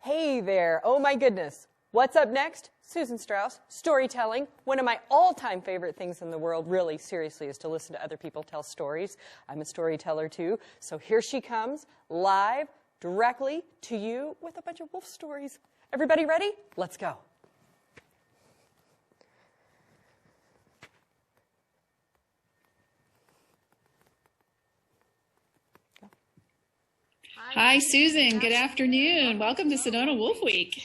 Hey there. Oh my goodness. What's up next? Susan Strauss, storytelling. One of my all-time favorite things in the world, really, seriously, is to listen to other people tell stories. I'm a storyteller too. So here she comes, live, directly to you with a bunch of wolf stories. Everybody ready? Let's go. Hi, Susan. Good afternoon. Welcome to Sedona Wolf Week.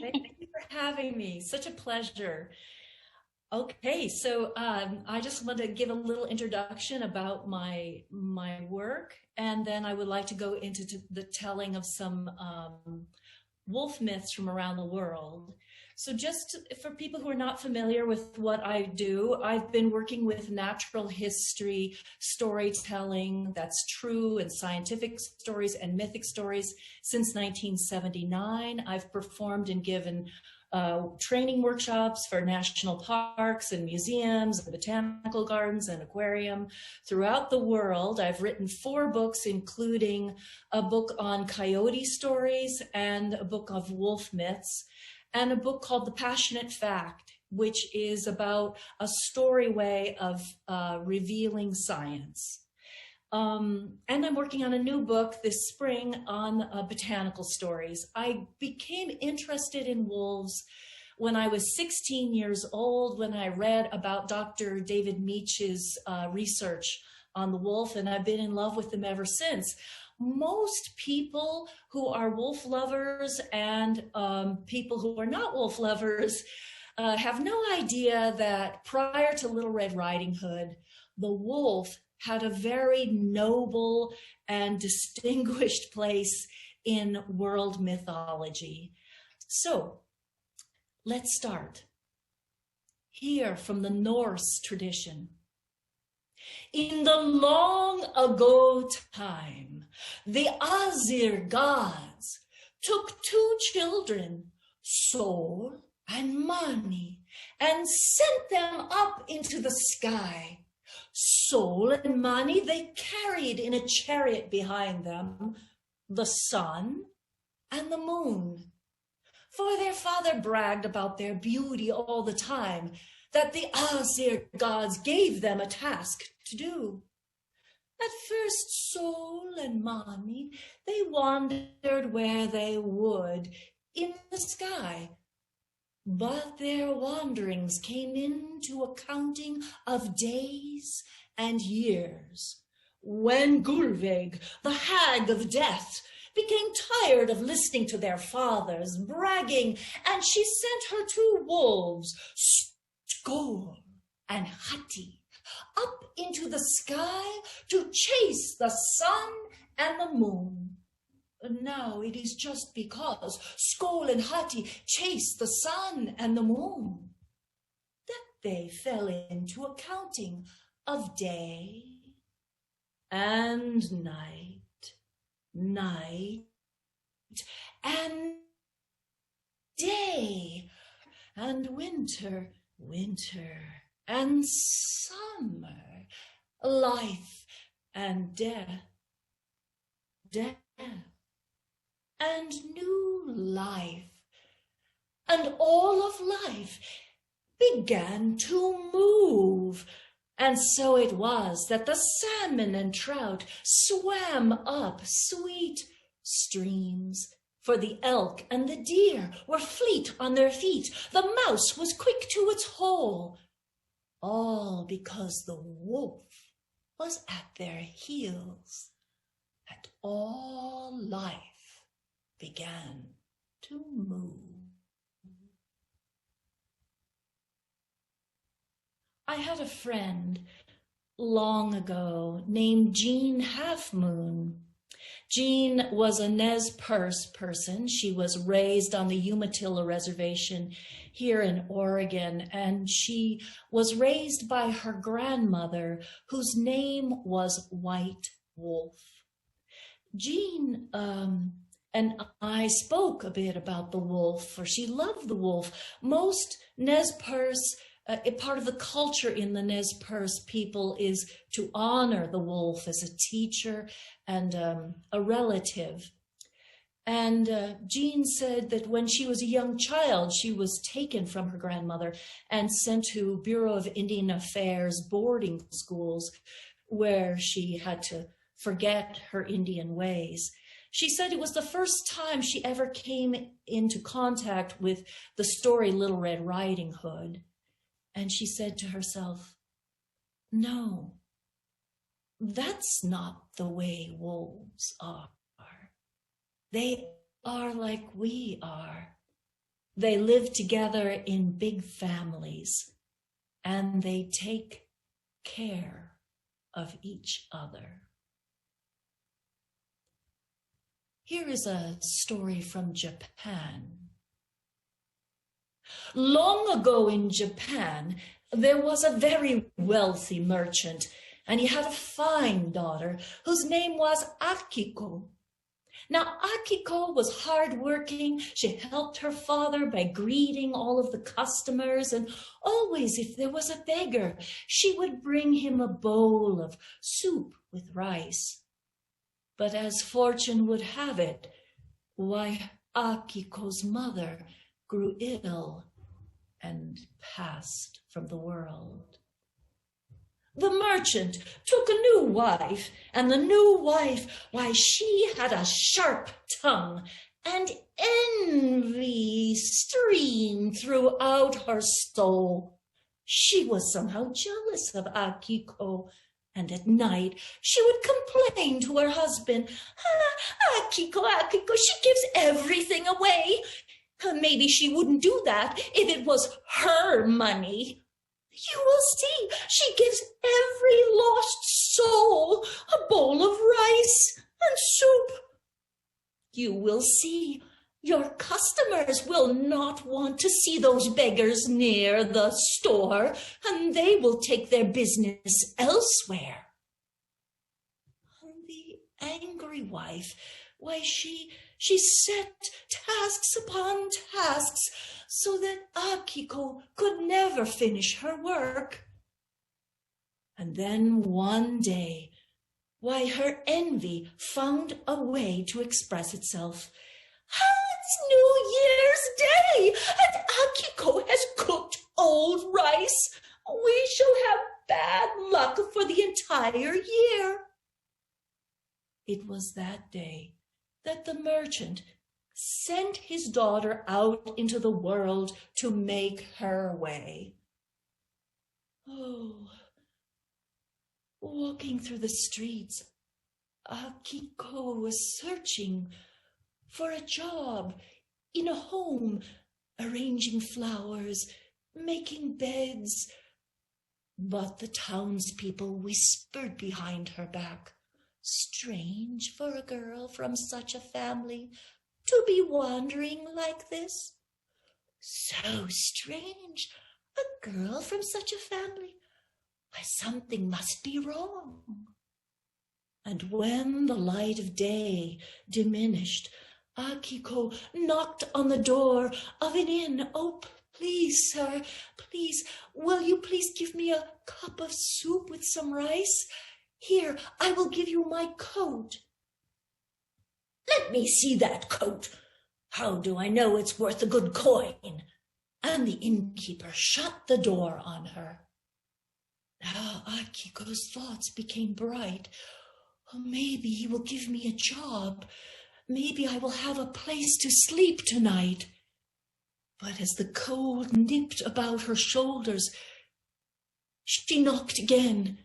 Thank you for having me. Such a pleasure. Okay, so I just want to give a little introduction about my work, and then I would like to go into the telling of some wolf myths from around the world. So just for people who are not familiar with what I do, I've been working with natural history, storytelling, that's true and scientific stories and mythic stories since 1979. I've performed and given training workshops for national parks and museums, and botanical gardens and aquarium throughout the world. I've written 4 books, including a book on coyote stories and a book of wolf myths, and a book called The Passionate Fact, which is about a story way of revealing science. And I'm working on a new book this spring on botanical stories. I became interested in wolves when I was 16 years old, when I read about Dr. David Meach's research on the wolf, and I've been in love with them ever since. Most people who are wolf lovers and people who are not wolf lovers have no idea that prior to Little Red Riding Hood, the wolf had a very noble and distinguished place in world mythology. So let's start. Here from the Norse tradition. In the long ago time, the Asir gods took 2 children, Skoll and Mani, and sent them up into the sky. Skoll and Mani they carried in a chariot behind them, the sun and the moon. For their father bragged about their beauty all the time, that the Asir gods gave them a task to do. At first, Skoll and Mani, they wandered where they would in the sky. But their wanderings came into a counting of days and years, when Gulveig, the hag of death, became tired of listening to their fathers bragging, and she sent her 2 wolves, Skoll and Hati, up into the sky to chase the sun and the moon. And now it is just because Skoll and Hati chased the sun and the moon that they fell into a counting of day and night, night and day, and winter, winter and summer, life and death, death and new life. And all of life began to move. And so it was that the salmon and trout swam up sweet streams. For the elk and the deer were fleet on their feet. The mouse was quick to its hole. All because the wolf was at their heels. And all life began to move. I had a friend long ago named Jean Half Moon. Jean was a Nez Perce person. She was raised on the Umatilla Reservation here in Oregon, and she was raised by her grandmother, whose name was White Wolf. Jean and I spoke a bit about the wolf, for she loved the wolf. Most Nez Perce, part of the culture in the Nez Perce people is to honor the wolf as a teacher and a relative. And Jean said that when she was a young child, she was taken from her grandmother and sent to Bureau of Indian Affairs boarding schools where she had to forget her Indian ways. She said it was the first time she ever came into contact with the story Little Red Riding Hood. And she said to herself, no, that's not the way wolves are. They are like we are. They live together in big families, and they take care of each other. Here is a story from Japan. Long ago in Japan, there was a very wealthy merchant, and he had a fine daughter whose name was Akiko. Now, Akiko was hardworking. She helped her father by greeting all of the customers, and always, if there was a beggar, she would bring him a bowl of soup with rice. But as fortune would have it, why, Akiko's mother grew ill and passed from the world. The merchant took a new wife, and the new wife, why, she had a sharp tongue, and envy streamed throughout her soul. She was somehow jealous of Akiko, and at night she would complain to her husband, Akiko, she gives everything away. Maybe she wouldn't do that if it was her money. You will see, she gives every lost soul a bowl of rice and soup. You will see, your customers will not want to see those beggars near the store, and they will take their business elsewhere. The angry wife, why, she set tasks upon tasks so that Akiko could never finish her work. And then one day, why, her envy found a way to express itself. It's New Year's Day, and Akiko has cooked old rice. We shall have bad luck for the entire year. It was that day that the merchant sent his daughter out into the world to make her way. Oh, walking through the streets, Akiko was searching for a job in a home, arranging flowers, making beds. But the townspeople whispered behind her back, strange for a girl from such a family to be wandering like this. So strange, a girl from such a family. Why, something must be wrong. And when the light of day diminished, Akiko knocked on the door of an inn. Oh, please, sir, please, will you please give me a cup of soup with some rice? Here, I will give you my coat. Let me see that coat. How do I know it's worth a good coin? And the innkeeper shut the door on her. Now Akiko's thoughts became bright. Oh, maybe he will give me a job. Maybe I will have a place to sleep tonight. But as the cold nipped about her shoulders, she knocked again.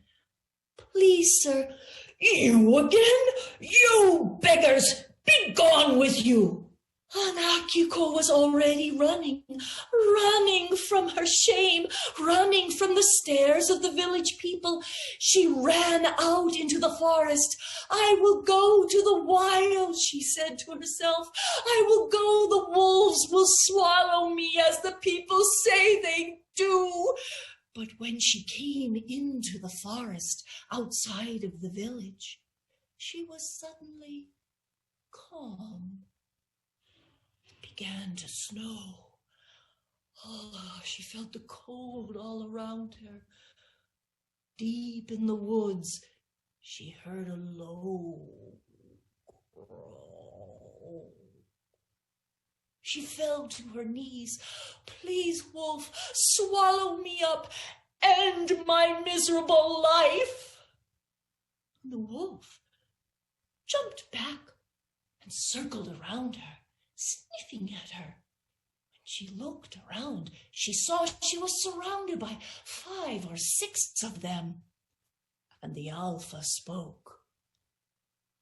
Please, sir. You again? You beggars! Be gone with you! And Akiko was already running from her shame, running from the stares of the village people. She ran out into the forest. I will go to the wild, she said to herself. I will go, the wolves will swallow me as the people say they do. But when she came into the forest outside of the village, she was suddenly calm. It began to snow. Oh, she felt the cold all around her. Deep in the woods, she heard a low growl. She fell to her knees. "Please, wolf, swallow me up. End my miserable life." And the wolf jumped back and circled around her, sniffing at her. When she looked around, she saw she was surrounded by 5 or 6 of them. And the Alpha spoke.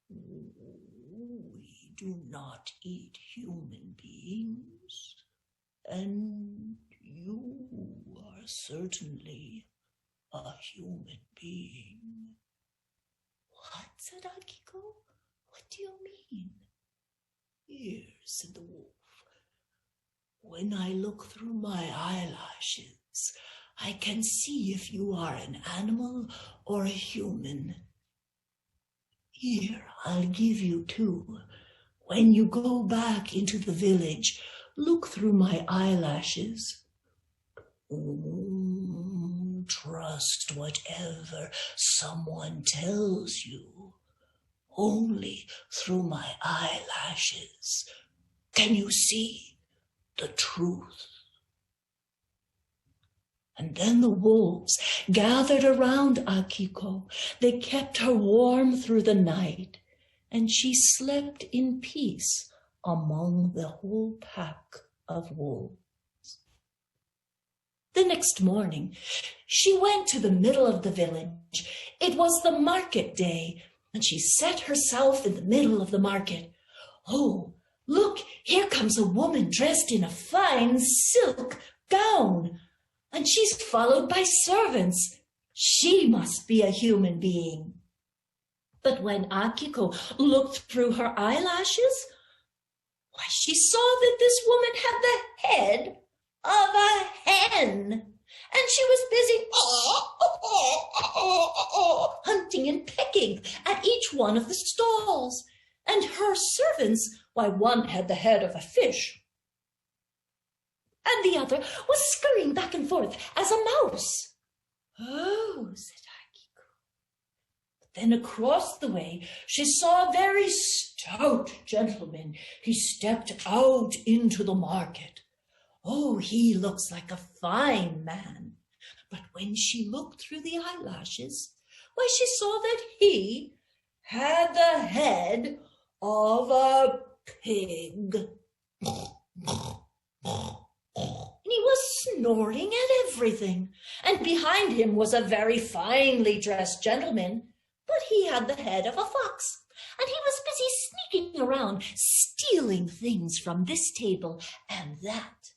"We do not eat human beings, and you are certainly a human being." "What?" said Akiko. "What do you mean?" "Here," said the wolf. "When I look through my eyelashes, I can see if you are an animal or a human. Here, I'll give you 2. When you go back into the village, look through my eyelashes. Trust whatever someone tells you. Only through my eyelashes can you see the truth." And then the wolves gathered around Akiko. They kept her warm through the night, and she slept in peace among the whole pack of wolves. The next morning, she went to the middle of the village. It was the market day, and she set herself in the middle of the market. "Oh, look, here comes a woman dressed in a fine silk gown. And she's followed by servants. She must be a human being." But when Akiko looked through her eyelashes, why, she saw that this woman had the head of a hen. And she was busy hunting and pecking at each one of the stalls. And her servants, why, one had the head of a fish, and the other was scurrying back and forth as a mouse. "Oh," said Akiko. But then across the way, she saw a very stout gentleman. He stepped out into the market. Oh, he looks like a fine man. But when she looked through the eyelashes, why, she saw that he had the head of a pig. And he was snorting at everything. And behind him was a very finely dressed gentleman, but he had the head of a fox. And he was busy sneaking around, stealing things from this table and that.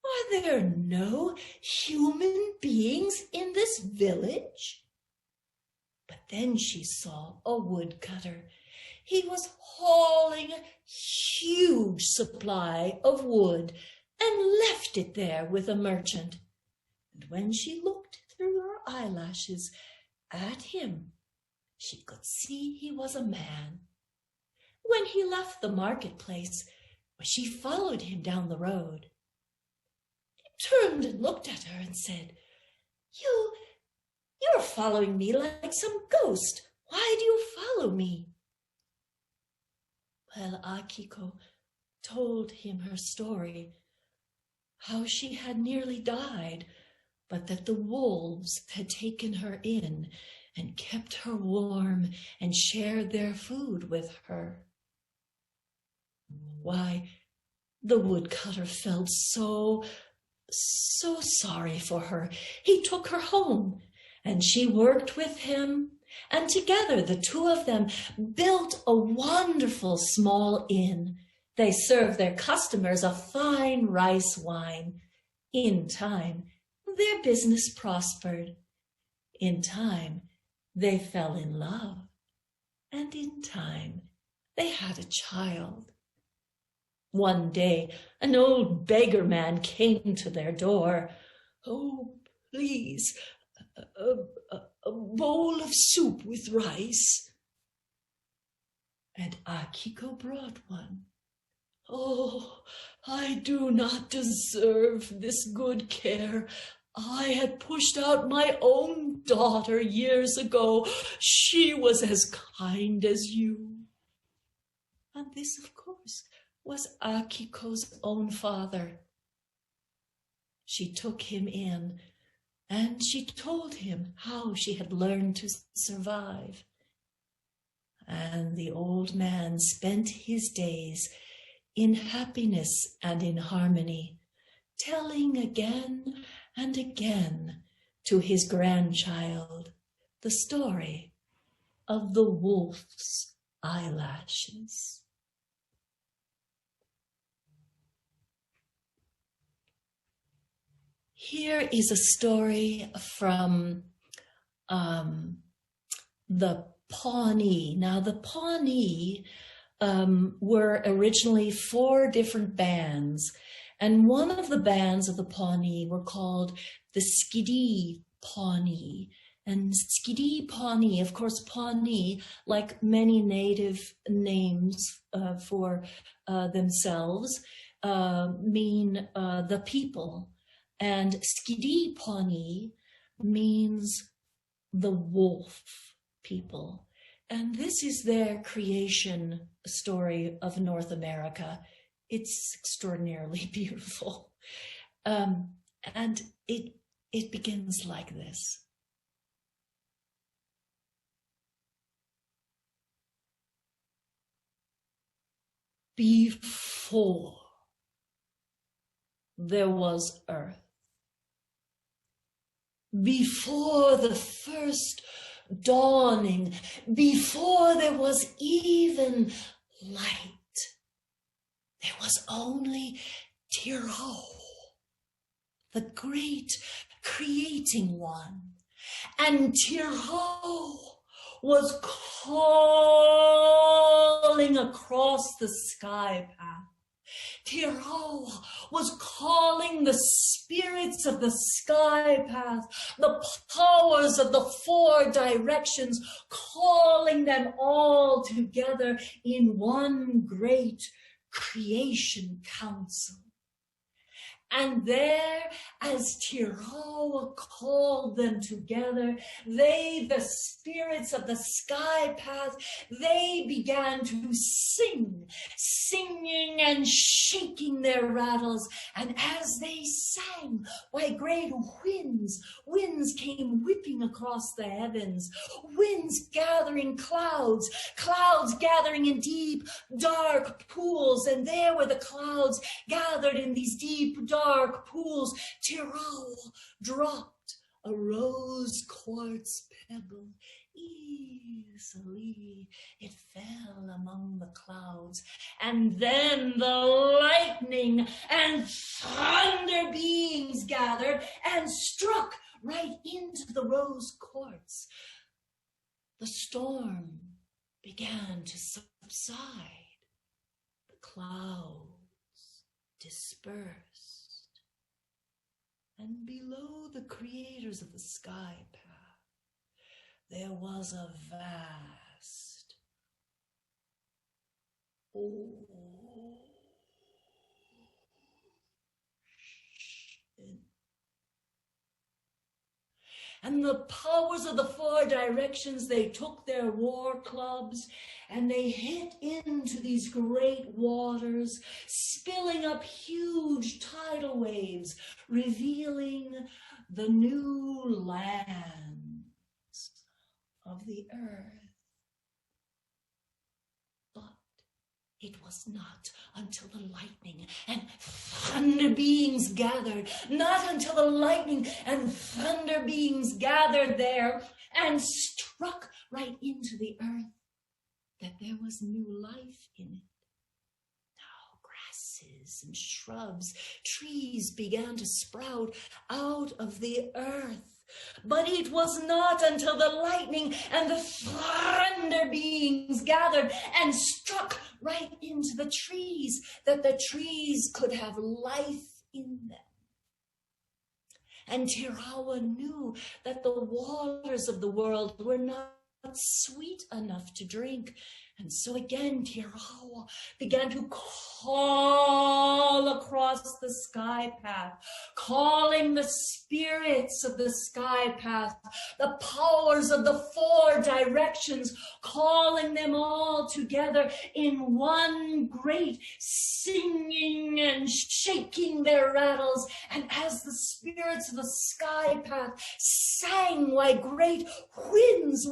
Are there no human beings in this village? But then she saw a woodcutter. He was hauling a huge supply of wood and left it there with a merchant. And when she looked through her eyelashes at him, she could see he was a man. When he left the marketplace, she followed him down the road. He turned and looked at her and said, You're following me like some ghost. Why do you follow me?" Well, Akiko told him her story, how she had nearly died, but that the wolves had taken her in and kept her warm and shared their food with her. Why, the woodcutter felt so sorry for her. He took her home, and she worked with him, and together the 2 of them built a wonderful small inn. They served their customers a fine rice wine. In time, their business prospered. In time, they fell in love. And in time, they had a child. One day, an old beggar man came to their door. "Oh, please, a bowl of soup with rice." And Akiko brought one. "Oh, I do not deserve this good care. I had pushed out my own daughter years ago. She was as kind as you." And this, of course, was Akiko's own father. She took him in and she told him how she had learned to survive. And the old man spent his days in happiness and in harmony, telling again and again to his grandchild the story of the wolf's eyelashes. Here is a story from the Pawnee. Now, the Pawnee were originally 4 different bands, and one of the bands of the Pawnee were called the Skidi Pawnee. And Skidi Pawnee, of course, Pawnee, like many native names for themselves, mean the people. And Skidi Pawnee means the wolf people. And this is their creation story of North America. It's extraordinarily beautiful. And it begins like this. Before there was earth, before the first dawning, before there was even light, there was only Tiro, the great creating one. And Tiro was calling across the sky path. Tiro was calling the spirits of the sky path, the powers of the 4 directions, calling them all together in one great creation council. And there, as Tiro called them together, they, the spirits of the sky path, they began to sing, singing and shaking their rattles. And as they sang, why, great winds came whipping across the heavens, winds gathering clouds, clouds gathering in deep, dark pools. And there were the clouds gathered in these deep, dark pools. Tiro dropped a rose quartz pebble. Easily it fell among the clouds, and then the lightning and thunder beings gathered and struck right into the rose quartz. The storm began to subside. The clouds dispersed, and below the creators of the sky path, there was a vast ocean. And the powers of the 4 directions, they took their war clubs and they hit into these great waters, spilling up huge tidal waves, revealing the new lands of the earth. But it was not until the lightning and thunder beings gathered, not until the lightning and thunder beings gathered there and struck right into the earth, that there was new life in it. Now grasses and shrubs, trees began to sprout out of the earth. But it was not until the lightning and the thunder beings gathered and struck right into the trees that the trees could have life in them. And Tirawa knew that the waters of the world were not sweet enough to drink, And so again, Tirawa began to call across the sky path, calling the spirits of the sky path, the powers of the four directions, calling them all together in one great singing and shaking their rattles. And as the spirits of the sky path sang, why great winds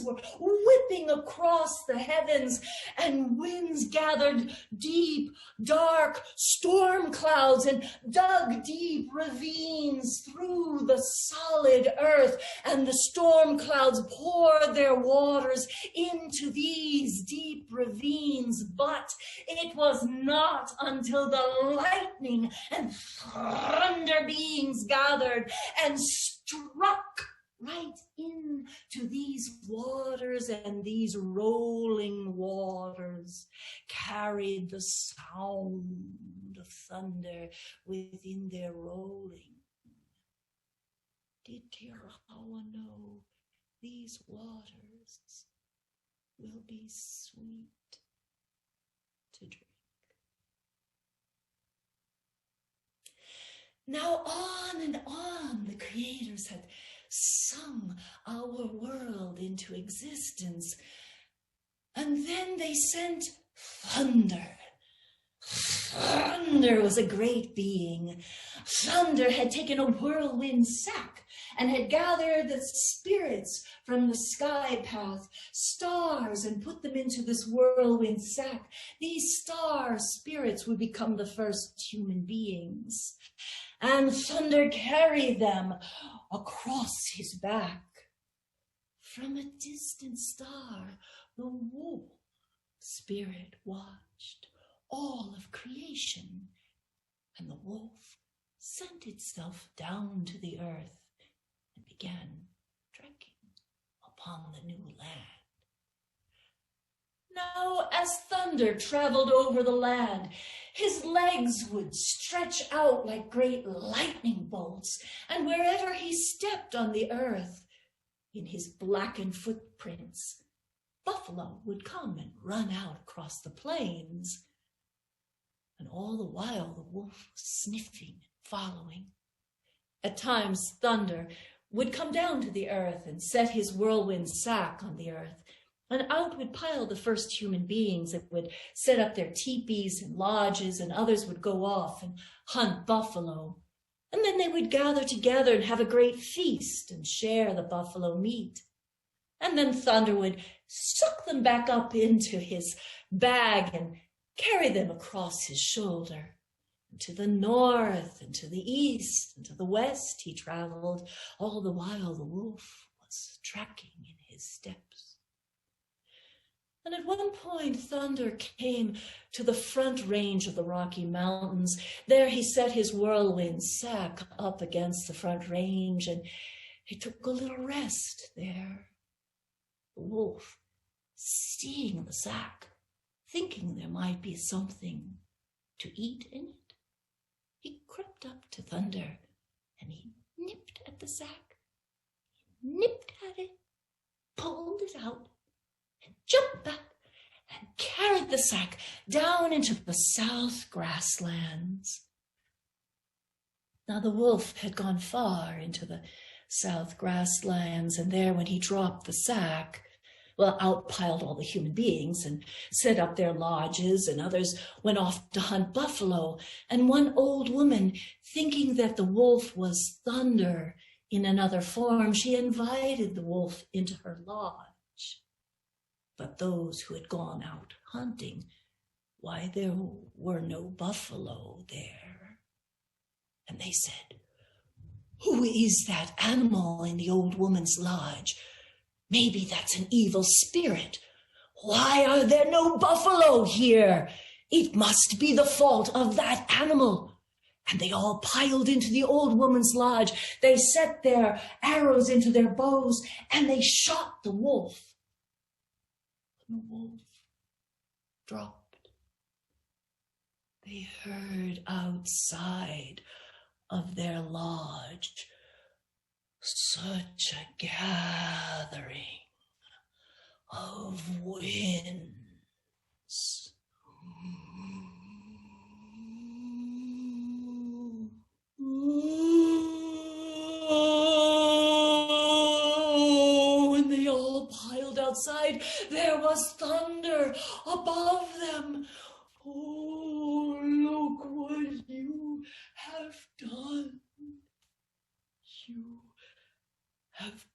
were whipping across the heavens, and winds gathered deep, dark storm clouds and dug deep ravines through the solid earth, and the storm clouds poured their waters into these deep ravines. But it was not until the lightning and thunder beings gathered and struck right into these waters, and these rolling waters carried the sound of thunder within their rolling. Did Tirawa know these waters will be sweet to drink? Now on and on the creators had sung our world into existence. And then they sent thunder. Thunder was a great being. Thunder had taken a whirlwind sack and had gathered the spirits from the sky path, stars, and put them into this whirlwind sack. These star spirits would become the first human beings. And thunder carried them across his back. From a distant star, the wolf spirit watched all of creation, and the wolf sent itself down to the earth and began trekking upon the new land. Now, as thunder traveled over the land, his legs would stretch out like great lightning bolts, and wherever he stepped on the earth, in his blackened footprints, buffalo would come and run out across the plains. And all the while, the wolf was sniffing and following. At times, thunder would come down to the earth and set his whirlwind sack on the earth. And out would pile the first human beings that would set up their teepees and lodges, and others would go off and hunt buffalo. And then they would gather together and have a great feast and share the buffalo meat. And then thunder would suck them back up into his bag and carry them across his shoulder. And to the north and to the east and to the west he traveled, all the while the wolf was tracking in his steps. And at one point, thunder came to the front range of the Rocky Mountains. There he set his whirlwind sack up against the front range, and he took a little rest there. The wolf, seeing the sack, thinking there might be something to eat in it, he crept up to thunder, and he nipped at the sack. He nipped at it, pulled it out, and jumped back and carried the sack down into the south grasslands. Now the wolf had gone far into the south grasslands, and there when he dropped the sack, well, out piled all the human beings and set up their lodges, and others went off to hunt buffalo. And one old woman, thinking that the wolf was thunder in another form, she invited the wolf into her lodge. But those who had gone out hunting, why, there were no buffalo there. And they said, "Who is that animal in the old woman's lodge? Maybe that's an evil spirit. Why are there no buffalo here? It must be the fault of that animal." And they all piled into the old woman's lodge. They set their arrows into their bows, and they shot the wolf. The wolf dropped. They heard outside of their lodge such a gathering of winds. When they all piled outside, there was thunder above them. Oh, look what you have done. You have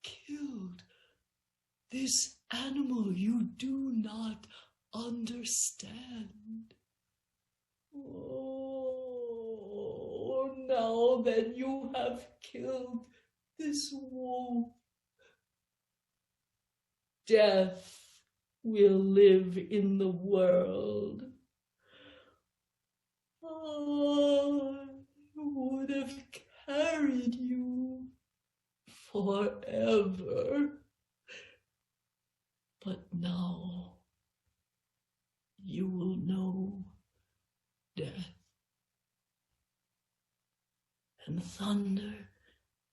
killed this animal you do not understand. Oh, now that you have killed this wolf, death will live in the world. I would have carried you forever. But now you will know death. And thunder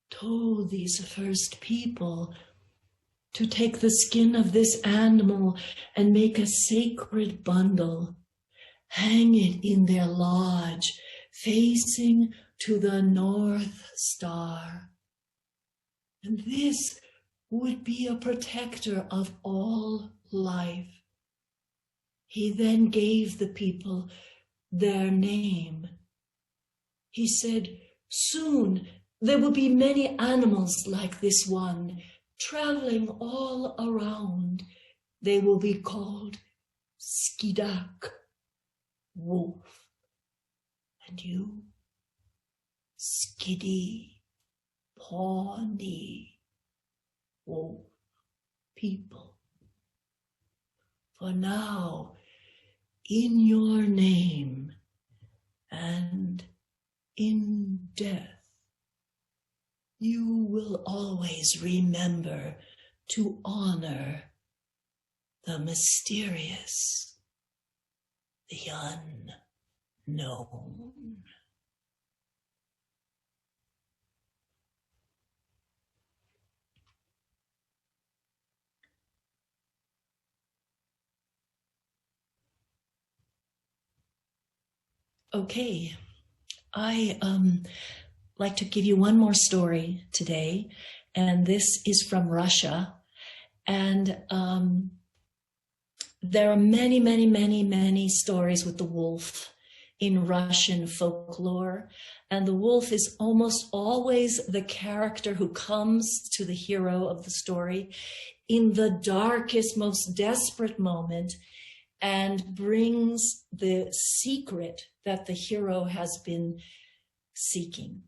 told these first people to take the skin of this animal and make a sacred bundle, hang it in their lodge, facing to the North Star. And this would be a protector of all life. He then gave the people their name. He said, soon there will be many animals like this one, traveling all around. They will be called Skidak, wolf, and you, Skidi, Pawnee, wolf, people. For now, in your name and in death, you will always remember to honor the mysterious, the unknown. Okay, I like to give you one more story today, and this is from Russia. And there are many, many, many, many stories with the wolf in Russian folklore. And the wolf is almost always the character who comes to the hero of the story in the darkest, most desperate moment and brings the secret that the hero has been seeking.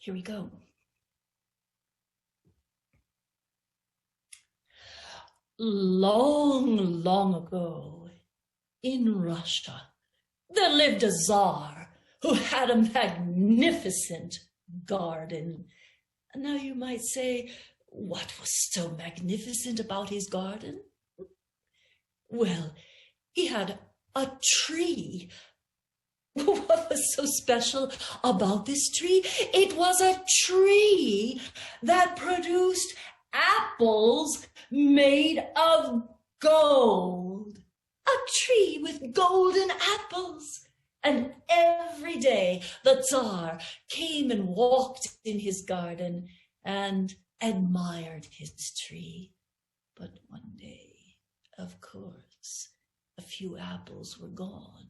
Here we go. Long, long ago, in Russia, there lived a Tsar who had a magnificent garden. And now you might say, what was so magnificent about his garden? Well, he had a tree. What was so special about this tree? It was a tree that produced apples made of gold. A tree with golden apples. And every day the Tsar came and walked in his garden and admired his tree. But one day, of course, a few apples were gone.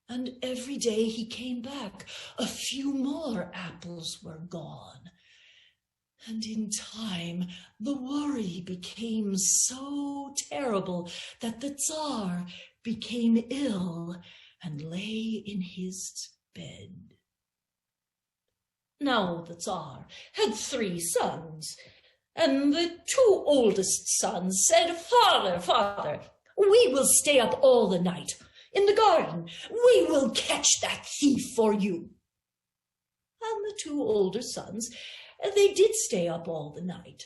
And every day he came back, a few more apples were gone. And in time, the worry became so terrible that the Tsar became ill and lay in his bed. Now the Tsar had 3 sons, and the 2 oldest sons said, "Father, Father, we will stay up all the night in the garden. We will catch that thief for you." And the 2 older sons, they did stay up all the night.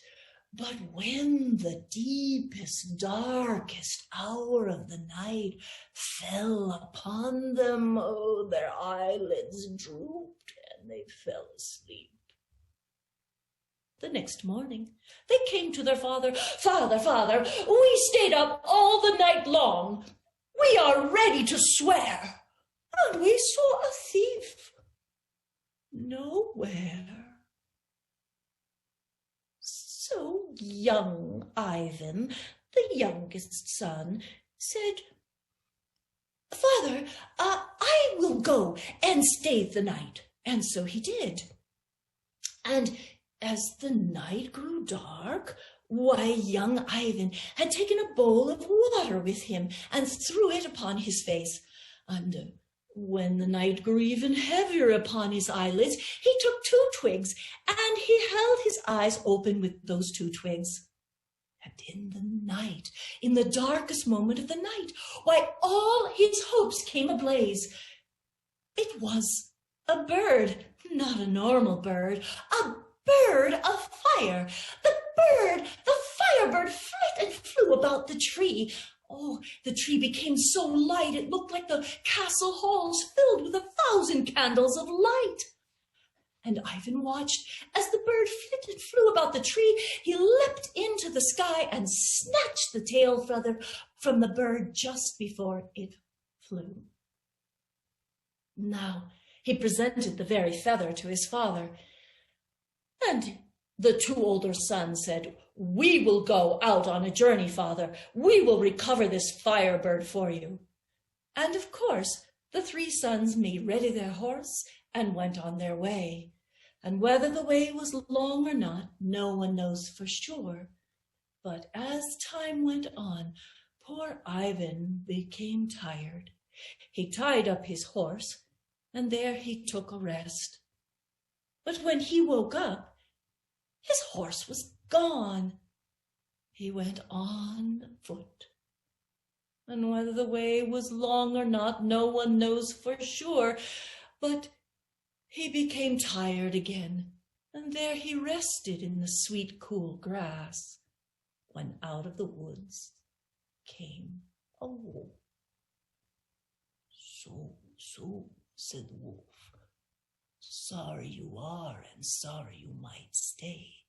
But when the deepest, darkest hour of the night fell upon them, oh, their eyelids drooped and they fell asleep. The next morning, they came to their father. "Father, father, we stayed up all the night long. We are ready to swear. And we saw a thief nowhere." So young Ivan, the youngest son, said, "Father, I will go and stay the night." And so he did. And as the night grew dark, why, young Ivan had taken a bowl of water with him and threw it upon his face. And when the night grew even heavier upon his eyelids, he took 2 twigs, and he held his eyes open with those 2 twigs. And in the night, in the darkest moment of the night, why, all his hopes came ablaze. It was a bird, not a normal bird, a bird of fire. The Firebird flit and flew about the tree. Oh, the tree became so light it looked like the castle halls filled with 1,000 candles of light. And Ivan watched as the bird flit and flew about the tree. He leapt into the sky and snatched the tail feather from the bird just before it flew. Now he presented the very feather to his father. And the 2 older sons said, "We will go out on a journey, father. We will recover this Firebird for you." And of course, the 3 sons made ready their horse and went on their way. And whether the way was long or not, no one knows for sure. But as time went on, poor Ivan became tired. He tied up his horse, and there he took a rest. But when he woke up, his horse was gone. He went on foot. And whether the way was long or not, no one knows for sure. But he became tired again, and there he rested in the sweet, cool grass, when out of the woods came a wolf. So, said the wolf, "sorry you are, and sorry you might stay."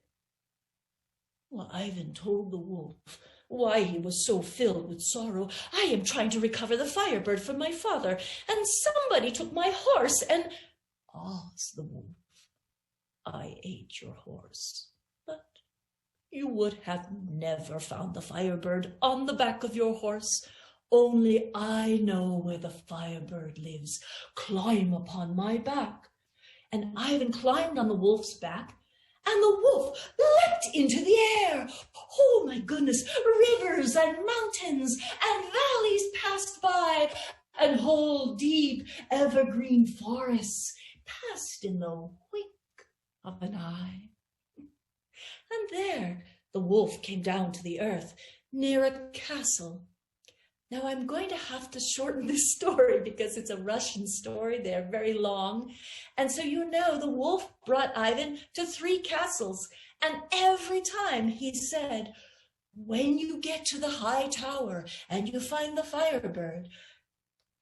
Well, Ivan told the wolf why he was so filled with sorrow. "I am trying to recover the Firebird from my father, and somebody took my horse, and..." "Ah," said the wolf, "I ate your horse, but you would have never found the Firebird on the back of your horse. Only I know where the Firebird lives. Climb upon my back." And Ivan climbed on the wolf's back, and the wolf leapt into the air. Oh my goodness, rivers and mountains and valleys passed by, and whole deep evergreen forests passed in the wink of an eye. And there the wolf came down to the earth near a castle. Now I'm going to have to shorten this story because it's a Russian story. They're very long. And so the wolf brought Ivan to 3 castles. And every time he said, "When you get to the high tower and you find the Firebird,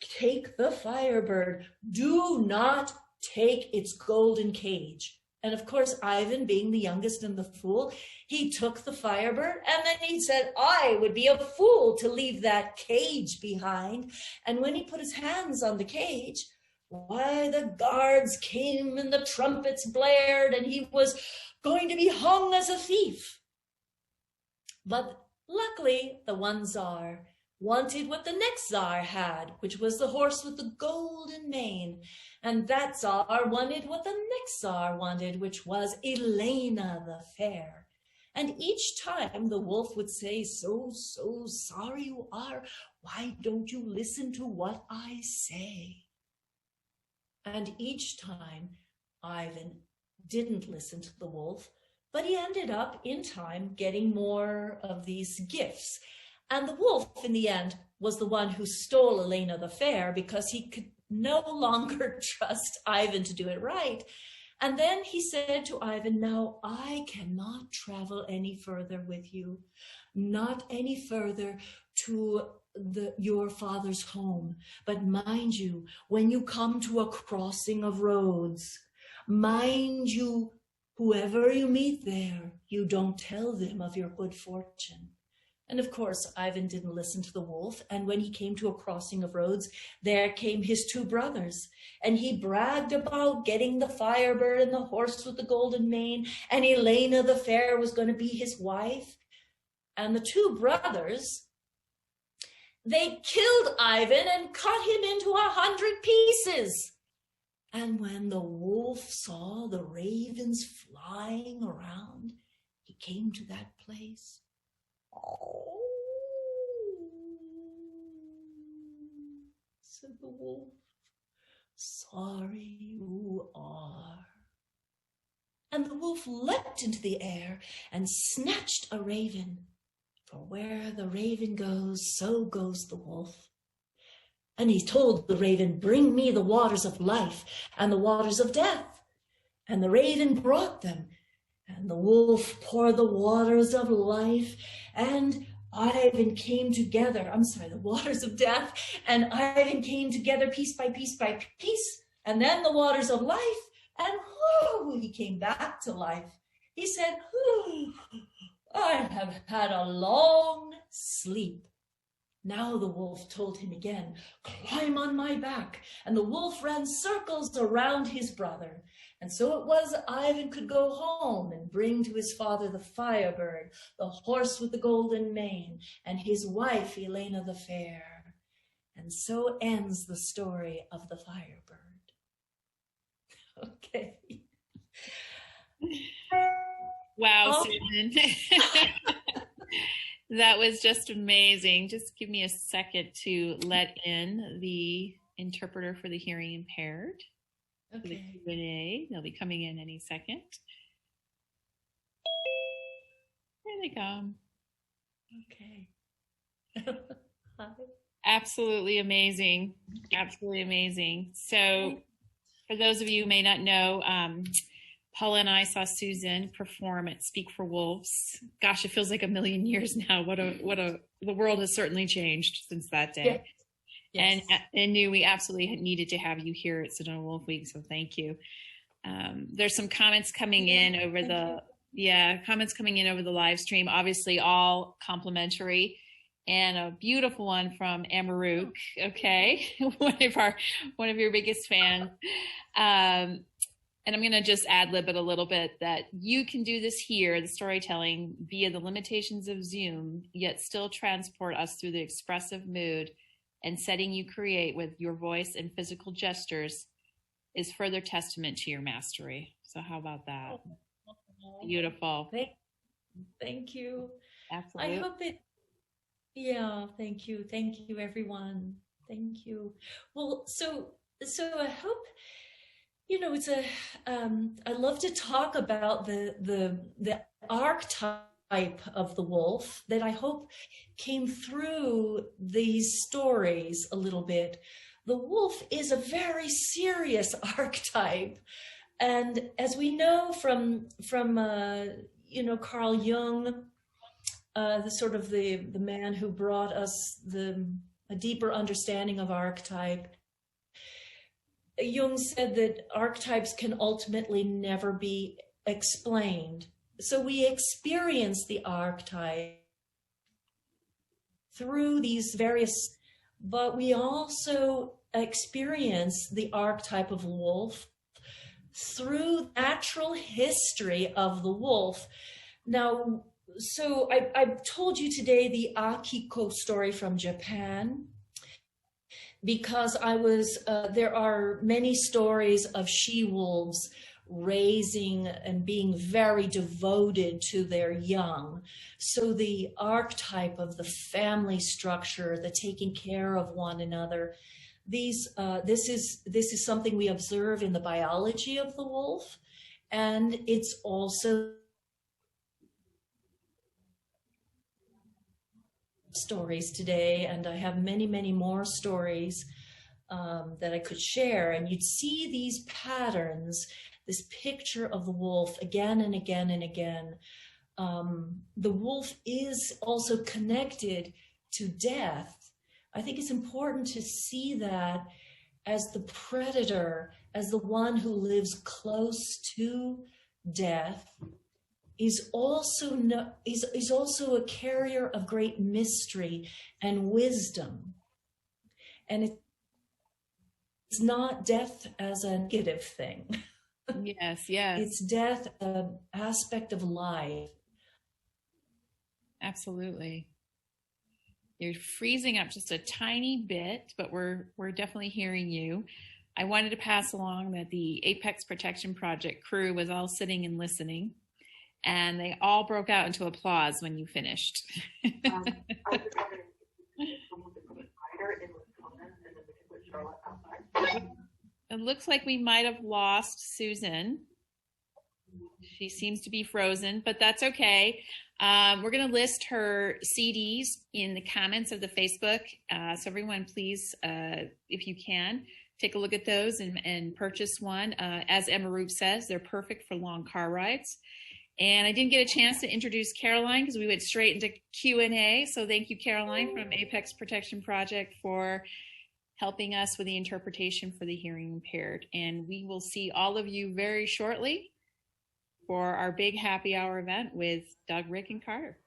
take the Firebird. Do not take its golden cage." And of course, Ivan, being the youngest and the fool, he took the Firebird, and then he said, "I would be a fool to leave that cage behind." And when he put his hands on the cage, why, the guards came and the trumpets blared, and he was going to be hung as a thief. But luckily, the one Tsar wanted what the next Tsar had, which was the horse with the golden mane. And that Tsar wanted what the next Tsar wanted, which was Elena the Fair. And each time the wolf would say, so sorry you are. Why don't you listen to what I say?" And each time Ivan didn't listen to the wolf, but he ended up in time getting more of these gifts. And the wolf, in the end, was the one who stole Elena the Fair because he could no longer trust Ivan to do it right. And then he said to Ivan, "Now I cannot travel any further with you, not any further to your father's home. But mind you, when you come to a crossing of roads, mind you Whoever you meet there, you don't tell them of your good fortune. And of course, Ivan didn't listen to the wolf. And when he came to a crossing of roads, there came his two brothers. And he bragged about getting the Firebird and the horse with the golden mane. And Elena the fair was going to be his wife. And the two brothers, they killed Ivan and cut him into 100 pieces. And when the wolf saw the ravens flying around, he came to that place. Oh, said the wolf, sorry you are. And the wolf leapt into the air and snatched a raven. For where the raven goes, so goes the wolf. And he told the raven, bring me the waters of life and the waters of death. And the raven brought them. And the wolf poured the waters of life, and Ivan came together. The waters of death, and Ivan came together piece by piece by piece. And then the waters of life, and he came back to life. He said, I have had a long sleep. Now the wolf told him again, climb on my back. And the wolf ran circles around his brother. And so it was Ivan could go home and bring to his father the Firebird, the horse with the golden mane, and his wife, Elena the fair. And so ends the story of the Firebird. Okay. Wow, Susan. That was just amazing. Just give me a second to let in the interpreter for the hearing impaired. Okay. For the Q&A. They'll be coming in any second. There they come. Okay. Hi. Absolutely amazing. Absolutely amazing. So for those of you who may not know, Paula and I saw Susan perform at Speak for Wolves. Gosh, it feels like a million years now. The world has certainly changed since that day. Yes. Yes. And knew we absolutely needed to have you here at Sedona Wolf Week, so thank you. There's some comments coming in over the live stream, obviously all complimentary, and a beautiful one from Amaruk, okay, one of your biggest fans. And I'm going to just ad-lib it a little bit that you can do this here, the storytelling, via the limitations of Zoom, yet still transport us through the expressive mood and setting you create with your voice and physical gestures is further testament to your mastery. So how about that? Beautiful. Thank you. Absolutely. I hope it, yeah, thank you. Thank you, everyone. Thank you. Well, so I hope, it's I love to talk about the archetype of the wolf that I hope came through these stories a little bit. The wolf is a very serious archetype, and as we know from Carl Jung, the man who brought us a deeper understanding of archetype. Jung said that archetypes can ultimately never be explained. So we experience the archetype through these various, but we also experience the archetype of wolf through natural history of the wolf. Now, so I told you today the Akiko story from Japan, because there are many stories of she-wolves raising and being very devoted to their young. So the archetype of the family structure, the taking care of one another, this is something we observe in the biology of the wolf, and it's also stories today, and I have many, many more stories that I could share, and you'd see these patterns, this picture of the wolf again and again and again. The wolf is also connected to death. I think it's important to see that as the predator, as the one who lives close to death is also is also a carrier of great mystery and wisdom. And it's not death as a negative thing. Yes, yes. It's death, an aspect of life. Absolutely. You're freezing up just a tiny bit, but we're definitely hearing you. I wanted to pass along that the Apex Protection Project crew was all sitting and listening, and they all broke out into applause when you finished. It looks like we might have lost Susan. She seems to be frozen, but that's okay. We're going to list her CDs in the comments of the Facebook. So everyone, please, if you can, take a look at those and purchase one. As Emma Roop says, they're perfect for long car rides. And I didn't get a chance to introduce Caroline because we went straight into Q&A. So thank you, Caroline, from Apex Protection Project, for helping us with the interpretation for the hearing impaired. And we will see all of you very shortly for our big happy hour event with Doug, Rick, and Carter.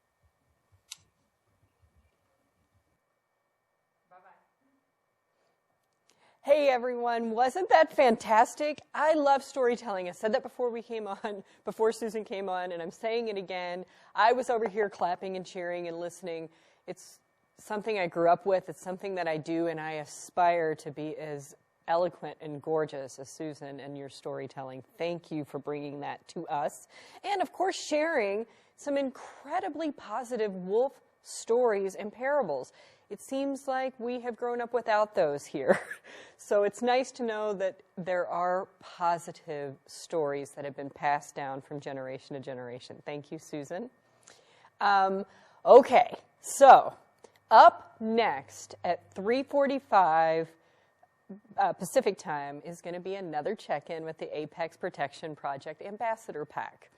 Hey everyone, wasn't that fantastic? I love storytelling. I said that before we came on, before Susan came on, and I'm saying it again. I was over here clapping and cheering and listening. It's something I grew up with. It's something that I do, and I aspire to be as eloquent and gorgeous as Susan and your storytelling. Thank you for bringing that to us. And of course, sharing some incredibly positive wolf stories and parables. It seems like we have grown up without those here. So it's nice to know that there are positive stories that have been passed down from generation to generation. Thank you, Susan. Okay, so up next at 3:45 Pacific time is going to be another check-in with the Apex Protection Project Ambassador Pack.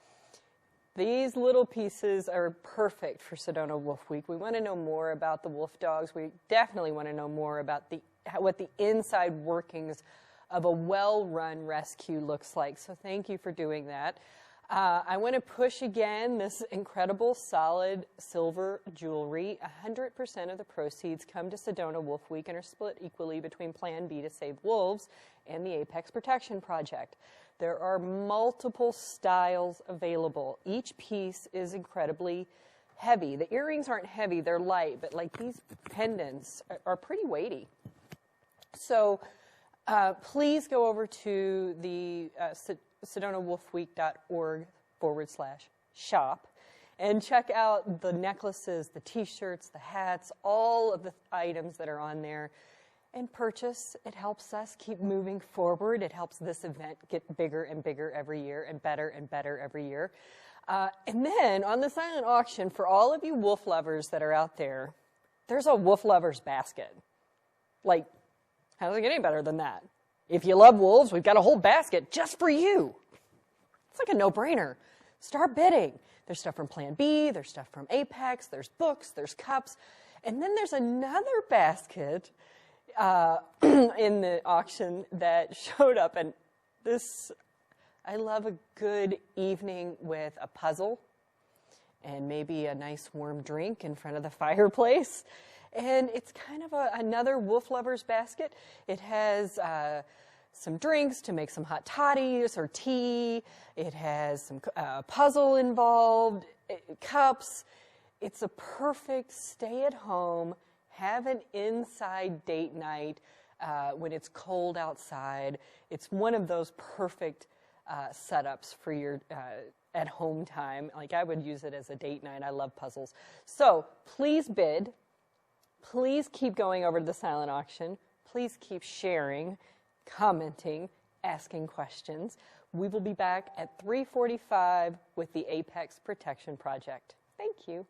These little pieces are perfect for Sedona Wolf Week. We want to know more about the wolf dogs. We definitely want to know more about what the inside workings of a well-run rescue looks like. So thank you for doing that. I want to push again this incredible solid silver jewelry. 100% of the proceeds come to Sedona Wolf Week and are split equally between Plan B to Save Wolves and the Apex Protection Project. There are multiple styles available. Each piece is incredibly heavy. The earrings aren't heavy, they're light, but like these pendants are pretty weighty. So please go over to the SedonaWolfWeek.org/shop and check out the necklaces, the t-shirts, the hats, all of the items that are on there, and purchase. It helps us keep moving forward. It helps this event get bigger and bigger every year and better every year. And then on the silent auction, for all of you wolf lovers that are out there, there's a wolf lovers basket. Like, how does it get any better than that? If you love wolves, we've got a whole basket just for you. It's like a no-brainer. Start bidding. There's stuff from Plan B, there's stuff from Apex, there's books, there's cups, and then there's another basket in the auction that showed up, and this, I love a good evening with a puzzle and maybe a nice warm drink in front of the fireplace. And it's kind of another wolf lover's basket. It has some drinks to make some hot toddies or tea. It has some puzzle involved, cups. It's a perfect stay-at-home, have an inside date night when it's cold outside. It's one of those perfect setups for your at-home time. Like, I would use it as a date night. I love puzzles. So please bid. Please keep going over to the silent auction. Please keep sharing, commenting, asking questions. We will be back at 3:45 with the Apex Protection Project. Thank you.